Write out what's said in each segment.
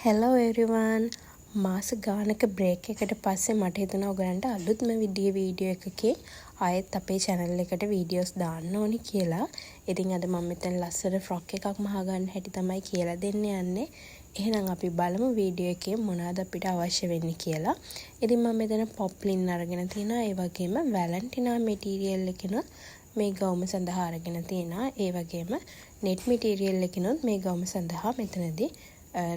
Hello everyone මාස ගානක break එකට පස්සේ මට හිතුණා ඔයගලන්ට අලුත්ම වීඩියෝ එකකේ ආයෙත් අපේ channel එකට වීඩියෝස් දාන්න ඕනි කියලා. ඉතින් අද මම මෙතන ලස්සන ෆ්‍රොක් එකක් මහගන්න හැටි තමයි කියලා දෙන්න යන්නේ. එහෙනම් අපි බලමු වීඩියෝ එකේ මොනවද අපිට අවශ්‍ය වෙන්නේ කියලා. ඉතින් මම මෙතන පොප්ලින් අරගෙන තිනවා. ඒ වගේම වැලන්ටිනා මැටීරියල් එකකිනුත් මේ ගවුම සඳහා අරගෙන තිනවා. ඒ වගේම net මැටීරියල් එකකිනුත් මේ ගවුම සඳහා මෙතනදී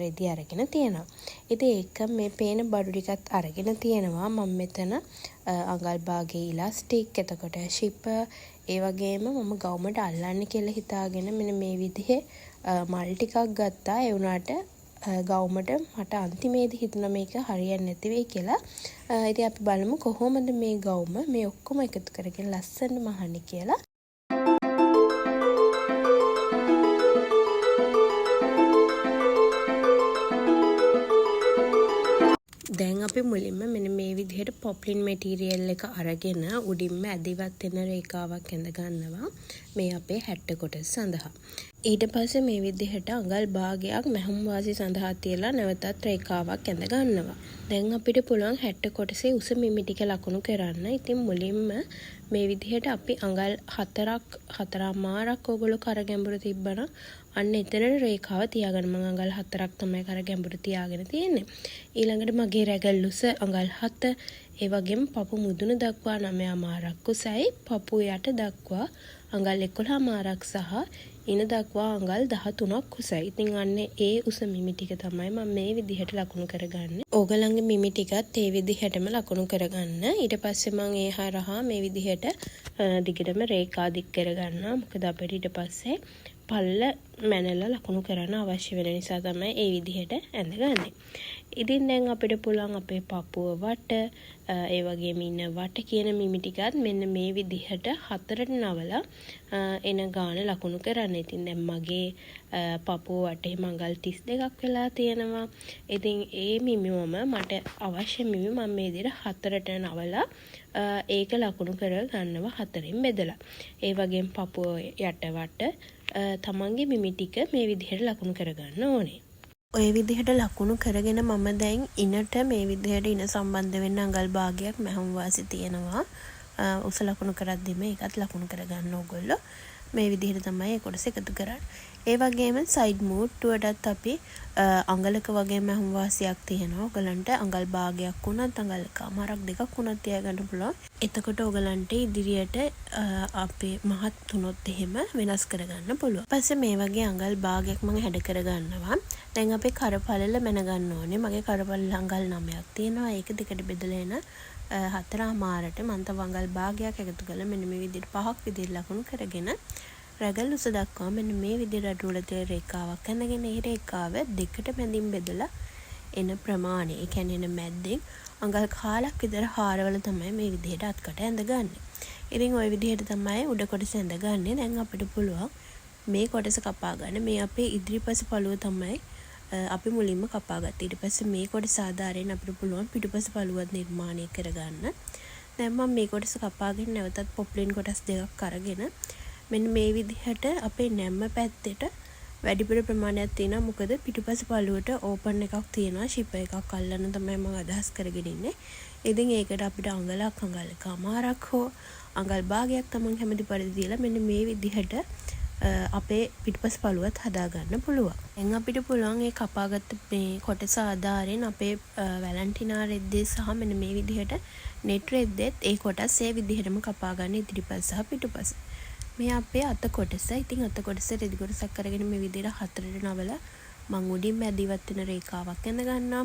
රෙදි අරගෙන තියෙනවා. ඉතින් ඒක මේ පේන බඩු ටිකත් අරගෙන තියෙනවා. මම මෙතන අඟල් භාගයේ ඉලාස්ටික්, එතකොට ෂිපර්, ඒ වගේම මම ගවුමට අල්ලන්න කියලා හිතාගෙන මෙන්න මේ විදිහේ මල් ටිකක් ගත්තා. ඒ වුණාට ගවුමට මට අන්තිමේදී හිතුණා මේක හරියන්නේ නැති වෙයි කියලා. ඉතින් අපි බලමු කොහොමද මේ ගවුම මේ ඔක්කොම එකතු කරගෙන ලස්සනට මහන්නේ කියලා. දැන් අපි මුලින්ම මෙන්න මේ විදිහට පොප්ලින් මැටීරියල් එක අරගෙන උඩින්ම ඇදිවත් වෙන රේඛාවක් ඇඳ ගන්නවා මේ අපේ හැට්ට කොටස සඳහා. ඊට පස්සේ මේ විදිහට අඟල් භාගයක් මැහුම් වාසි සඳහා තියලා නැවතත් රේඛාවක් ඇඳ ගන්නවා. දැන් අපිට පුළුවන් හැට්ට කොටසේ උස මිමි ටික ලකුණු කරන්න. ඉතින් මුලින්ම මේ විදිහට අපි අඟල් 4.5ක් ඕගොල්ලෝ කර ගැඹුරු තිබ්බනම් අන්න එතන රේඛාව තියාගන්න. මම අඟල් 4ක් තමයි කර ගැඹුරු තියාගෙන තියෙන්නේ. ඊළඟට මගේ රැගල් උස අඟල් 7, ඒ වගේම පපු මුදුන දක්වා 9.5ක් උසයි. පපු යට දක්වා අඟල් 11.5ක් සහ ඉන දක්වා අඟල් 13ක් උසයි. ඉතින් අන්න ඒ උස මිමි ටික තමයි මම මේ විදිහට ලකුණු කරගන්නේ. ඕගලන්ගේ මිමි ටිකත් ඒ විදිහටම ලකුණු කරගන්න. ඊට පස්සේ මම ඒ හරහා මේ විදිහට දිගටම රේඛා දික් කරගන්නවා. මොකද අපිට ඊට පස්සේ පල්ල මැනලා ලකුණු කරන්න අවශ්‍ය වෙන නිසා තමයි ඒ විදිහට ඇඳගන්නේ. ඉතින් දැන් අපිට පුළුවන් අපේ පපුව වට, ඒ වගේම ඉන්න වට කියන මිමි ටිකත් මෙන්න මේ විදිහට හතරට නවලා එන ගාන ලකුණු කරන්න. ඉතින් දැන් මගේ පපුව වටේ මඟල් 32ක් වෙලා තියෙනවා. ඉතින් ඒ මිමිවම මට අවශ්‍ය මිමි මම මේ විදිහට හතරට නවලා ඒක ලකුණු කර ගන්නවා හතරෙන් බෙදලා. ඒ වගේම පපුව යට වට තමන්ගේ මිමි ටික මේ විදිහට ලකුණු කරගන්න ඕනේ. ඔය විදිහට ලකුණු කරගෙන මම දැන් ඉනට මේ විදිහට ඉන සම්බන්ධ වෙන්න අඟල් භාගයක් මැහුම් වාසි තියෙනවා. උස ලකුණු කරද්දිම ඒකත් ලකුණු කරගන්න ඕගොල්ලෝ. මේ විදිහට තමයි ඒ කොටස එකතු කරන්නේ. ඒ වගේම සයිඩ් මූට්ටුවටත් අපි අඟලක වගේ මැහුම් වාසියක් තියෙනවා. ඔයගලන්ට අඟල් භාගයක් වුණත් අඟල් කමාරක් දෙකක් වුණත් තියාගන්න පුළුවන්. එතකොට ඔයගලන්ට ඉදිරියට අපේ මහත් තුනොත් එහෙම වෙනස් කරගන්න පුළුවන්. ඊපස්සේ මේ වගේ අඟල් භාගයක් මම හැඩ කරගන්නවා. දැන් අපේ කරපළල මැන ගන්න ඕනේ. මගේ කරපළල අඟල් 9ක් තියෙනවා. ඒක දෙකට බෙදලා එන 4.5ට මම තව අඟල් භාගයක් එකතු කරලා මෙන්න මේ විදිහට 5ක් විදිහට ලකුණු කරගෙන රැගල් උස දක්වා මෙන්න මේ විදිහට රුලතේ රේඛාවක් ඇඳගෙන ඒ රේඛාව දෙකට මැදින් බෙදලා එන ප්‍රමාණය, ඒ කියන්නේ එන මැද්දෙන් අඟල් කාලක් විතර හාරවල තමයි මේ විදිහට අත්කට ඇඳගන්නේ. ඉතින් ওই විදිහට තමයි උඩ කොටස ඇඳගන්නේ. දැන් අපිට පුළුවන් මේ කොටස කපා ගන්න. මේ අපේ ඉදිරිපස පළුව තමයි අපි මුලින්ම කපා ගත්තා. ඊට පස්සේ මේ කොටස ආධාරයෙන් අපිට පුළුවන් පිටුපස පළුවක් නිර්මාණය කරගන්න. දැන් මම මේ කොටස කපාගෙන නැවතත් පොප්ලින් කොටස් දෙකක් අරගෙන මෙන්න මේ විදිහට අපේ නැම්ම පැත්තේට වැඩිපුර ප්‍රමාණයක් තියෙනවා. මොකද පිටුපස පළුවට ඕපන් එකක් තියෙනවා. ෂිප් එකක් අල්ලන්න තමයි මම අදහස් කරගෙන ඉන්නේ. ඉතින් ඒකට අපිට අඟලක් අඟල් කමාරක් හෝ අඟල් භාගයක් තමන් කැමති පරිදි දීලා මෙන්න මේ විදිහට අපේ පිටුපස පළුවත් හදා ගන්න පුළුවන්. දැන් අපිට පුළුවන් මේ කපාගත්ත මේ කොටස ආධාරයෙන් අපේ වැලන්ටිනා රෙද්දේ සහ මෙන්න මේ විදිහට net රෙද්දෙත් ඒ කොටස් ඒ විදිහටම කපා ගන්න ඉදිරිපස සහ පිටුපස. මේ අපේ අත කොටස. ඉතින් අත කොටස රෙදි කොටසක් කරගෙන මේ විදිහට හතරට නවලා මම උඩින් මැදිවත් වෙන රේඛාවක් ඇඳ ගන්නවා.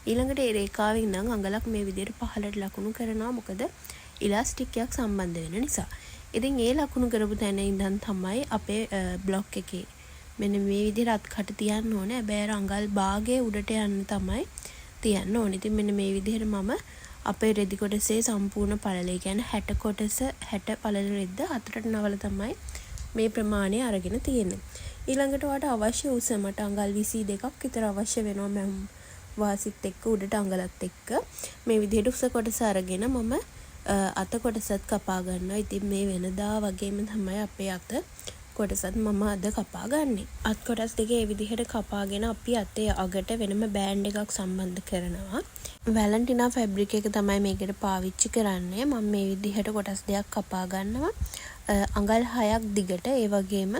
ඊළඟට ඒ රේඛාවෙන් ඉඳන් අඟලක් මේ විදිහට පහළට ලකුණු කරනවා. මොකද ඉලාස්ටික් එකක් සම්බන්ධ වෙන නිසා. ඉතින් ඒ ලකුණු කරපු තැන ඉඳන් තමයි අපේ බ්ලොක් එකේ මෙන්න මේ විදිහට අත්කට තියන්න ඕනේ. හැබැයි අඟල් භාගයේ උඩට යන්න තමයි තියන්න ඕනේ. ඉතින් මෙන්න මේ විදිහට මම අපේ රෙදි කොටසේ සම්පූර්ණ පළල, කියන්නේ 60 කොටස 60 පළල රෙද්ද හතරට නවල තමයි මේ ප්‍රමාණය අරගෙන තියෙන්නේ. ඊළඟට ඔයාලට අවශ්‍ය උස මට අඟල් 22ක් විතර අවශ්‍ය වෙනවා මම වාසිත් එක්ක උඩට අඟලත් එක්ක. මේ විදිහට උස කොටස අරගෙන මම අත කොටසත් කපා ගන්නවා. ඉතින් මේ වෙනදා වගේම තමයි අපේ අත කොටසත් මම අද කපා ගන්නෙ. අත් කොටස් දෙක ඒ විදිහට කපාගෙන අපි අතේ අගට වෙනම බෑන්ඩ් එකක් සම්බන්ධ කරනවා. වැලන්ටිනා ෆැබ්‍රික් එක තමයි මේකට පාවිච්චි කරන්නේ. මම මේ විදිහට කොටස් දෙකක් කපා ගන්නවා. අඟල් 6ක් දිගට, ඒ වගේම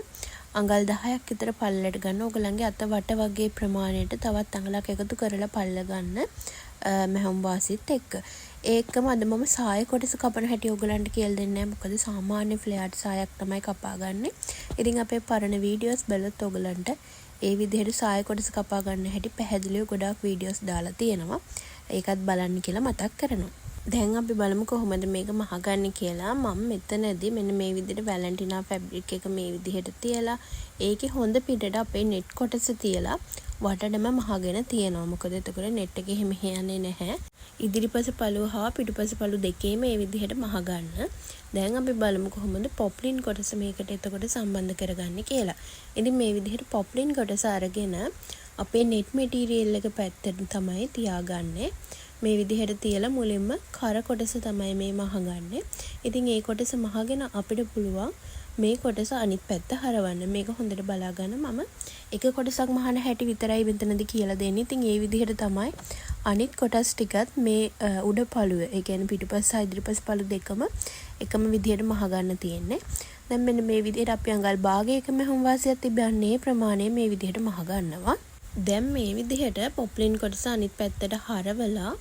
අඟල් 10ක් විතර පල්ලට ගන්න. ඔයගලන්ගේ අත වට වගේ ප්‍රමාණයට තවත් අඟලක් එකතු කරලා පල්ල ගන්න මහම් වාසිත් එක්ක. ඒකම අද මම සාය කොටස කපන හැටි ඔයගලන්ට කියලා දෙන්නේ නැහැ. මොකද සාමාන්‍ය ෆ්ලෑට් සායක් තමයි කපාගන්නේ. ඉතින් අපේ පරණ වීඩියෝස් බලලා ඔයගලන්ට ඒ විදිහට සාය කොටස කපා ගන්න හැටි පැහැදිලිව ගොඩාක් වීඩියෝස් දාලා තියෙනවා. ඒකත් බලන්න කියලා මතක් කරනවා. දැන් අපි බලමු කොහොමද මේක මහගන්නේ කියලා. මම මෙතනදී මෙන්න මේ විදිහට වැලන්ටිනා ෆැබ්‍රික් එක මේ විදිහට තියලා ඒකේ හොඳ පිටට අපේ නෙට් කොටස තියලා වටටම මහගෙන තියනවා. මොකද එතකොට නෙට් එක එහෙම යන්නේ නැහැ. ඉදිරිපස පළුව හා පිටුපස පළුව දෙකේම මේ විදිහට මහගන්න. දැන් අපි බලමු කොහොමද පොප්ලින් කොටස මේකට එතකොට සම්බන්ධ කරගන්නේ කියලා. ඉතින් මේ විදිහට පොප්ලින් කොටස අරගෙන අපේ නෙට් මැටීරියල් එක පැත්තට තමයි තියාගන්නේ. මේ විදිහට තියලා මුලින්ම කර කොටස තමයි මේ මහගන්නේ. ඉතින් ඒ කොටස මහගෙන අපිට පුළුවන් මේ කොටස අනිත් පැත්ත හරවන්න. මේක හොඳට බලා ගන්න. මම එක කොටසක් මහන හැටි විතරයි මෙතනදී කියලා දෙන්නේ. ඉතින් ඒ විදිහට තමයි අනිත් කොටස් ටිකත් මේ උඩ පළුව, ඒ කියන්නේ පිටුපස සහ ඉදිරිපස පළු දෙකම එකම විදිහට මහගන්න තියෙන්නේ. දැන් මෙන්න මේ විදිහට අපි අඟල් භාගයක මෙහුම් වාසියක් තිබන්නේ ප්‍රමාණය මේ විදිහට මහගන්නවා. දැන් මේ විදිහට පොප්ලින් කොටස අනිත් පැත්තට හරවලා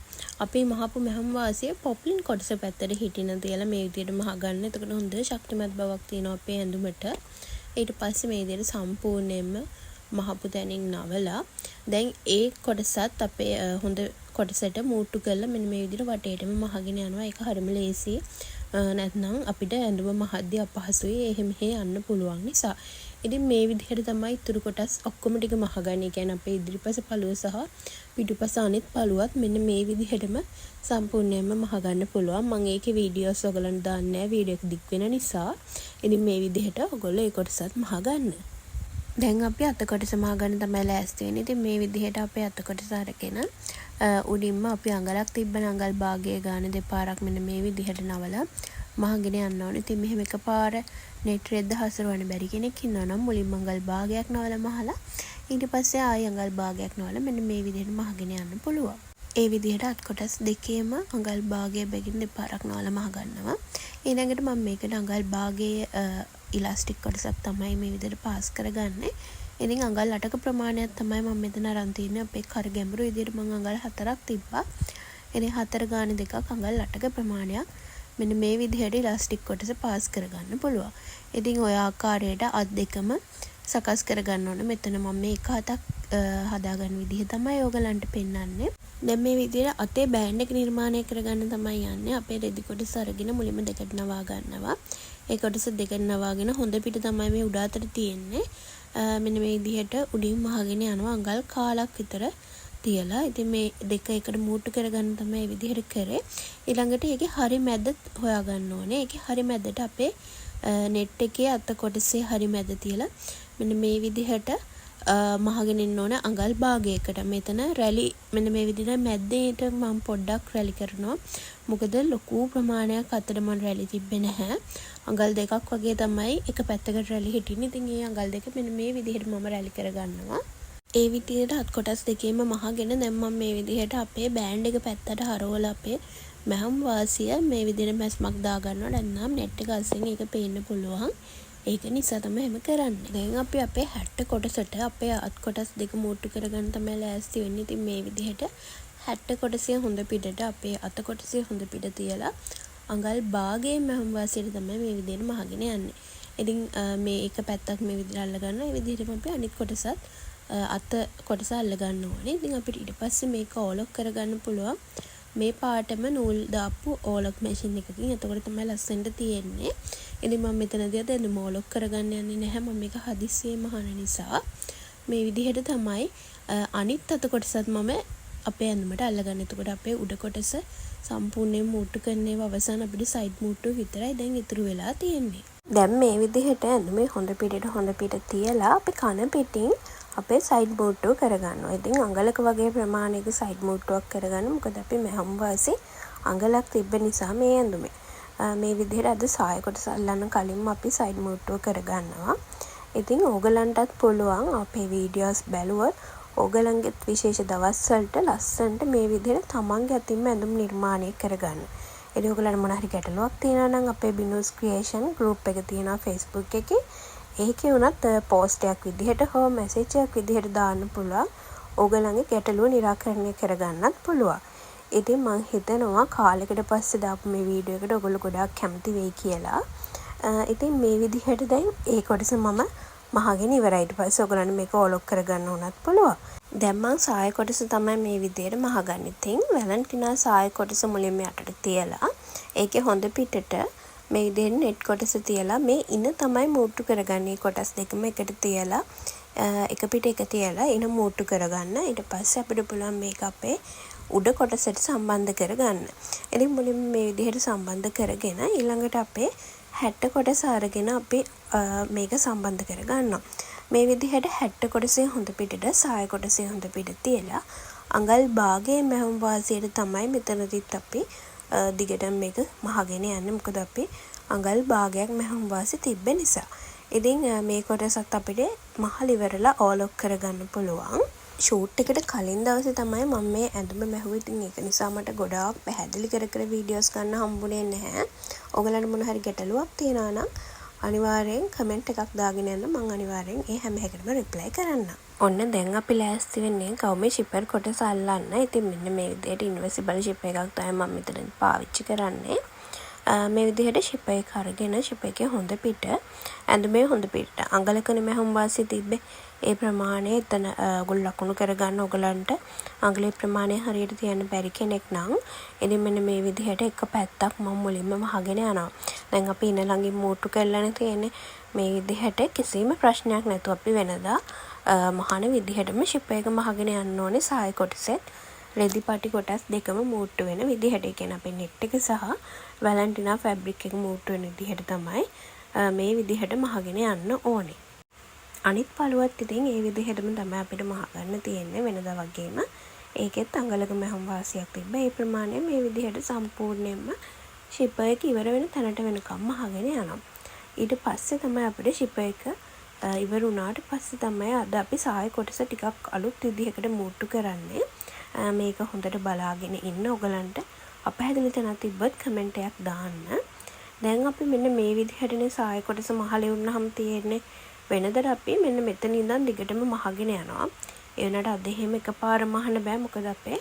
අපි මහපු මෙහම් වාසිය පොප්ලින් කොටස පැත්තට හිටින තියලා මේ විදිහට මහගන්න. එතකොට හොඳ ශක්තිමත් බවක් තියෙනවා අපේ ඇඳුමට. ඊට පස්සේ මේ විදිහට සම්පූර්ණයෙන්ම මහපු තැනින් නවලා දැන් ඒ කොටසත් අපේ හොඳ කොටසට මූට්ටු කරලා මෙන්න මේ විදිහට වටේටම මහගෙන යනවා. ඒක හරිම ලේසි. නැත්නම් අපිට ඇඳුම මහද්දී අපහසුයි. එහෙම යන්න පුළුවන් නිසා. ඉතින් මේ විදිහට තමයි ඉතුරු කොටස් ඔක්කොම ටික මහගන්නේ. කියන්නේ අපේ ඉදිරිපස පළුව සහ පිටුපස අනිත් පළුවත් මෙන්න මේ විදිහටම සම්පූර්ණයෙන්ම මහගන්න පුළුවන්. මම ඒකේ වීඩියෝස් ඔයගලන්ට දාන්නේ නැහැ. වීඩියෝ එක දික් වෙන නිසා. ඉතින් මේ විදිහට ඔයගොල්ලෝ ඒ කොටසත් මහගන්න. දැන් අපි අත කොටස මහගන්න තමයි ලෑස්ති වෙන්නේ. ඉතින් මේ විදිහට අපේ අත කොටස අරගෙන උඩින්ම අපි අඟලක් තිබ්බන අඟල් භාගයේ ගාන දෙපාරක් මෙන්න මේ විදිහට නවලා මහගෙන යන්න ඕනේ. ඉතින් මෙහෙම එකපාර නෙට් රෙද්ද හසුරවන්න බැරි කෙනෙක් ඉන්නවා නම් මුලින්ම අඟල් භාගයක් නවලා මහලා ඊට පස්සේ ආයෙ අඟල් භාගයක් නවලා මෙන්න මේ විදිහට මහගෙන යන්න පුළුවන්. ඒ විදිහට අත් කොටස් දෙකේම අඟල් භාගය බැගින් දෙපාරක් නවලා මහගන්නවා. ඊළඟට මම මේකට අඟල් භාගයේ ඉලාස්ටික් කොටසක් තමයි මේ විදිහට පාස් කරගන්නේ. ඉතින් අඟල් 8ක ප්‍රමාණයක් තමයි මම මෙතන අරන් තින්නේ. අපේ කර ගැඹුරු විදිහට මම අඟල් 4ක් තිබ්බා. ඉතින් 4 ගානේ දෙකක් අඟල් 8ක ප්‍රමාණයක් මෙන්න මේ විදිහට ඉලාස්ටික් කොටස පාස් කරගන්න පුළුවන්. ඉතින් ඔය ආකාරයට අත් දෙකම සකස් කරගන්න ඕනේ. මෙතන මම මේ එක අතක් හදාගන්න විදිහ තමයි ඔයගලන්ට පෙන්වන්නේ. දැන් මේ විදිහට අතේ බෑන්ඩ් එක නිර්මාණය කරගන්න තමයි යන්නේ. අපේ රෙදි කොටස අරගෙන මුලින්ම දෙකට නවා ගන්නවා. ඒ කොටස දෙකට නවාගෙන හොඳ පිට තමයි මේ උඩ අතට තියෙන්නේ. මෙන්න මේ විදිහට උඩින් මහගෙන යනවා අඟල් කාලක් විතර තියලා. ඉතින් මේ දෙක එකට මූට්ටු කරගන්න තමයි මේ විදිහට කරේ. ඊළඟට ඒකේ හරි මැද හොයාගන්න ඕනේ. ඒකේ හරි මැදට අපේ නෙට් එකේ අත කොටසේ හරි මැද තියලා මෙන්න මේ විදිහට මහගෙන ඉන්න ඕන අඟල් භාගයකට. මෙතන රැලි මෙන්න මේ විදිහට මැද්දේට මම පොඩ්ඩක් රැලි කරනවා. මොකද ලොකු ප්‍රමාණයක් අතට මම රැලි තිබ්බේ නැහැ. අඟල් දෙකක් වගේ තමයි එක පැත්තකට රැලි හිටින්නේ. ඉතින් මේ අඟල් දෙක මෙන්න මේ විදිහට මම රැලි කරගන්නවා. ඒ විදිහට අත් කොටස් දෙකේම මහගෙන දැන් මම මේ විදිහට අපේ බෑන්ඩ් එක පැත්තට හරවලා අපේ මහම් වාසිය මේ විදිහට මැස්මක් දා ගන්නවා. නැත්නම් net එක අස්සෙන් ඒක පේන්න පුළුවන්. ඒක නිසා තමයි එහෙම කරන්නේ. දැන් අපි අපේ 60 කොටසට අපේ අත් කොටස් දෙක මූට්ටු කරගන්න තමයි ලෑස්ති වෙන්නේ. ඉතින් මේ විදිහට 60 කොටසේ හොඳ පිටට අපේ අත කොටසේ හොඳ පිට තියලා අඟල් භාගයේ මහම් වාසියට තමයි මේ විදිහට මහගෙන යන්නේ. ඉතින් මේ එක පැත්තක් මේ විදිහට අල්ල ගන්නවා. ඒ විදිහටම අපි අනිත් කොටසත් අත කොටස අල්ල ගන්න ඕනේ. ඉතින් අපිට ඊට පස්සේ මේක ඕලොක් කරගන්න පුළුවන්. මේ පාටම නූල් දාපු ඕලොක් මැෂින් එකකින්. එතකොට තමයි ලස්සනට තියෙන්නේ. ඉතින් මම මෙතනදී අද එඳුම ඕලොක් කරගන්න යන්නේ නැහැ. මම මේක හදිස්සියෙම අහන නිසා. මේ විදිහට තමයි අනිත් අත කොටසත් මම අපේ ඇඳුමට අල්ලගන්න. එතකොට අපේ උඩ කොටස සම්පූර්ණයෙන් මූට්ටු කරන්නේ අවසන් අපිට සයිඩ් මූට්ටු විතරයි දැන් ඉතුරු වෙලා තියෙන්නේ. දැන් මේ විදිහට ඇඳුමේ හොඳ පිට තියලා අපි කන පිටින් අපේ සයිඩ් මූට්ටුව කරගන්නවා. ඉතින් අඟලක වගේ ප්‍රමාණයක සයිඩ් මූට්ටුවක් කරගන්න. මොකද අපි මෙහම් වාසේ අඟලක් තිබ්බ නිසා මේ ඇඳුමේ. මේ විදිහට අද සාය කොටස අල්ලන්න කලින්ම අපි සයිඩ් මූට්ටුව කරගන්නවා. ඉතින් ඕගලන්ටත් පුළුවන් අපේ වීඩියෝස් බැලුවොත් ඕගලන්ගේ විශේෂ දවස් වලට ලස්සනට මේ විදිහට තමන්ගේ අතින්ම ඇඳුම් නිර්මාණය කරගන්න. ඉතින් ඕගලන්ට මොන හරි ගැටලුවක් තියෙනවා නම් අපේ බිනෝස් ක්‍රියේෂන් group එක තියෙනවා Facebook එකේ. ඒකේ උනත් පෝස්ට් එකක් විදිහට හෝ මැසේජ් එකක් විදිහට දාන්න පුළුවන්. ඕගලන්ගේ ගැටලුව निराකරණය කරගන්නත් පුළුවන්. ඉතින් මම හිතනවා කාලෙකට පස්සේ දාපු මේ වීඩියෝ එකට ඔයගොල්ලෝ ගොඩාක් කැමති වෙයි කියලා. ඉතින් මේ විදිහට දැන් ඒ කොටස මම මහගෙන ඉවරයි. ඊට පස්සේ ඔයගලන්ට මේක ඕලොක් කරගන්න උනත් පුළුවන්. දැන් මම සාය කොටස තමයි මේ විදිහට මහගන්නේ. ඉතින් වැලන්ටිනා සාය කොටස මුලින්ම යටට තියලා ඒකේ හොඳ පිටට මේ විදිහට නෙට් කොටස තියලා මේ ඉන තමයි මූට්ටු කරගන්නේ. කොටස් දෙකම එකට තියලා එක පිට එක තියලා ඉන මූට්ටු කරගන්න. ඊට පස්සේ අපිට පුළුවන් මේක අපේ උඩ කොටසට සම්බන්ධ කරගන්න. ඉතින් මුලින්ම මේ විදිහට සම්බන්ධ කරගෙන ඊළඟට අපේ හැට්ට කොටස අරගෙන අපි මේක සම්බන්ධ කරගන්නවා. මේ විදිහට හැට්ට කොටසේ හොඳ පිටට සාය කොටසේ හොඳ පිට තියලා අඟල් භාගයේ මැහුම් වාසියට තමයි මෙතනදිත් අපි දිගටම මේක මහගෙන යන්නේ. මොකද අපි අඟල් භාගයක් මැහුම් වාසි තිබ්බ නිසා. ඉතින් මේ කොටසත් අපිට මහල ඉවරලා ඕලොක් කරගන්න පුළුවන්. ෂූට් එකට කලින් දවසේ තමයි මම මේ ඇඳුම මැහුවේ. ඉතින් ඒක නිසා මට ගොඩාක් පැහැදිලි කර වීඩියෝස් ගන්න හම්බුනේ නැහැ. ඔයගලන්ට මොන හරි ගැටලුවක් තියෙනවා නම් අනිවාර්යෙන් කමෙන්ට් එකක් දාගෙන යන්න. මම අනිවාර්යෙන් ඒ හැම එකකටම රිප්ලයි කරන්නම්. ඔන්න දැන් අපි ලෑස්ති වෙන්නේ ගවුමේ ෂිපර් කොටස අල්ලන්න. ඉතින් මෙන්න මේ විදිහට ඉන්විසිබල් ෂිප් එකක් තමයි මම මෙතන පාවිච්චි කරන්නේ. මේ විදිහට ෂිප් එක අරගෙන ෂිප් එකේ හොඳ පිට ඇඳුමේ හොඳ පිට අඟලකනේ මැහුම් වාසිය තිබ්බේ. ඒ ප්‍රමාණය එතන ඔයගොල්ලෝ ලකුණු කරගන්න. ඔයගලන්ට අඟලේ ප්‍රමාණය හරියට තියන්න බැරි කෙනෙක් නම් ඉතින් මෙන්න මේ විදිහට එක පැත්තක් මම මුලින්ම මහගෙන යනවා. දැන් අපි ඉන ළඟින් මූට්ටු කරලානේ තියෙන්නේ. මේ විදිහට කිසිම ප්‍රශ්නයක් නැතුව අපි වෙනදා මහන විදිහටම ෂිප් එක මහගෙන යන්න ඕනේ. සාය කොටසෙත් රෙදි පටි කොටස් දෙකම මූට්ටු වෙන විදිහට. ඒ කියන්නේ අපේ නෙට් එක සහ වැලන්ටිනා ෆැබ්‍රික් එක මූට්ටු වෙන විදිහට තමයි මේ විදිහට මහගෙන යන්න ඕනේ. අනිත් පළුවත් ඉතින් ඒ විදිහටම තමයි අපිට මහගන්න තියෙන්නේ වෙනදා වගේම. ඒකෙත් අඟලක මැහුම් වාසියක් තිබ්බ. ඒ ප්‍රමාණය මේ විදිහට සම්පූර්ණයෙන්ම ෂිප් එක ඉවර වෙන තැනට වෙනකම් මහගෙන යනවා. ඊට පස්සේ තමයි අපිට ෂිප් එක ඉවර වුණාට පස්සේ තමයි අද අපි සාය කොටස ටිකක් අලුත් විදිහකට මූට්ටු කරන්නේ. මේක හොඳට බලාගෙන ඉන්න. ඔයගලන්ට අපහැදිලි තැනක් තිබ්බත් කමෙන්ට් එකක් දාන්න. දැන් අපි මෙන්න මේ විදිහටනේ සාය කොටස මහලේ වුණාම තියෙන්නේ. වෙනදට අපි මෙන්න මෙතන ඉඳන් දිගටම මහගෙන යනවා. ඒ වුණාට අද එහෙම එකපාර මහන්න බෑ. මොකද අපේ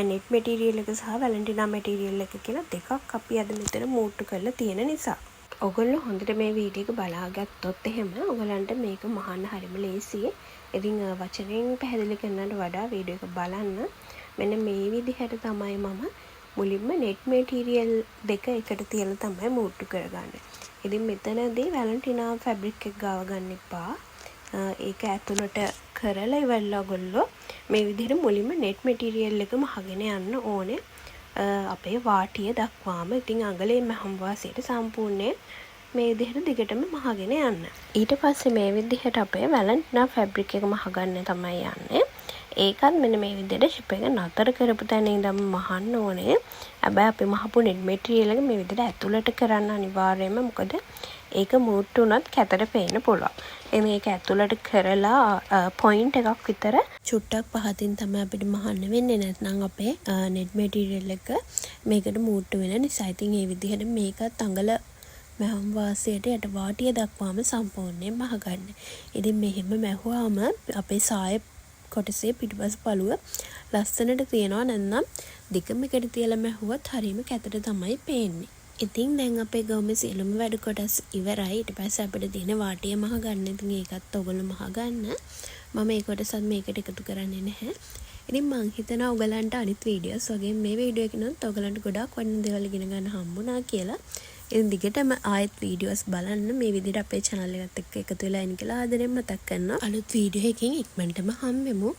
නෙට් මැටීරියල් එක සහ වැලන්ටිනා මැටීරියල් එක කියලා දෙකක් අපි අද මෙතන මූට්ටු කරලා තියෙන නිසා. ඔයගොල්ලෝ හොඳට මේ වීඩියෝ එක බලාගත්තොත් එහෙම ඔයගලන්ට මේක මහන්න හරිම ලේසියි. ඉතින් වචනෙන් පැහැදිලි කරන්නට වඩා වීඩියෝ එක බලන්න. මෙන්න මේ විදිහට තමයි මම මුලින්ම නෙට් මැටීරියල් දෙක එකට තියලා තමයි මූට්ටු කරගන්නේ. ඉතින් මෙතනදී වැලන්ටිනා ෆැබ්‍රික් එක ගාව ගන්න එපා. ඒක ඇතුළට කරලා ඉවරලා ඔයගොල්ලෝ මේ විදිහට මුලින්ම නෙට් මැටීරියල් එක මහගෙන යන්න ඕනේ. අපේ වාටිය දක්වාම. ඉතින් අඟලේ මැහුම් වාසියට සම්පූර්ණයෙන් මේ විදිහට දිගටම මහගෙන යන්න. ඊට පස්සේ මේ විදිහට අපේ වැලන්ටිනා ෆැබ්‍රික් එක මහගන්න තමයි යන්නේ. ඒකත් මෙන්න මේ විදිහට ෂිප් එක නතර කරපු තැන ඉඳන් මහන්න ඕනේ. හැබැයි අපි මහපු නෙට් මැටීරියල් එක මේ විදිහට ඇතුළට කරන්න අනිවාර්යයෙන්ම. මොකද ඒක මූට්ටු උනත් කැතට පේන්න පුළුවන්. එතන ඒක ඇතුළට කරලා පොයින්ට් එකක් විතර චුට්ටක් පහතින් තමයි අපිට මහන්න වෙන්නේ. නැත්නම් අපේ නෙට් මැටීරියල් එක මේකට මූට්ටු වෙන නිසා. ඉතින් මේ විදිහට මේකත් අඟල මැහුම් වාසියට යට වාටිය දක්වාම සම්පූර්ණයෙන් මහගන්න. ඉතින් මෙහෙම මැහුවාම අපේ සාය කොටසේ පිටිපස්ස පළුව ලස්සනට තියෙනවා. නැත්නම් දෙකම එකට තියලා මැහුවත් හරීම කැතට තමයි පේන්නේ. ඉතින් දැන් අපේ ගවුමේ සියලුම වැඩ කොටස් ඉවරයි. ඊට පස්සේ අපිට තියෙන වාටිය මහගන්න. ඉතින් ඒකත් ඔයගොල්ලෝ මහගන්න. මම ඒ කොටසත් මේකට එකතු කරන්නේ නැහැ. ඉතින් මං හිතනවා ඔයගලන්ට අනිත් වීඩියෝස් වගේ මේ වීඩියෝ එකනොත් ඔයගලන්ට ගොඩාක් වටින දේවල් ඉගෙන ගන්න හම්බුණා කියලා. ඉතින් දිගටම ආයෙත් වීඩියෝස් බලන්න මේ විදිහට අපේ channel එකත් එක්ක එකතු වෙලා ඉන්න කියලා ආදරෙන් මතක් කරනවා. අලුත් වීඩියෝ එකකින් ඉක්මනටම හම්බෙමු.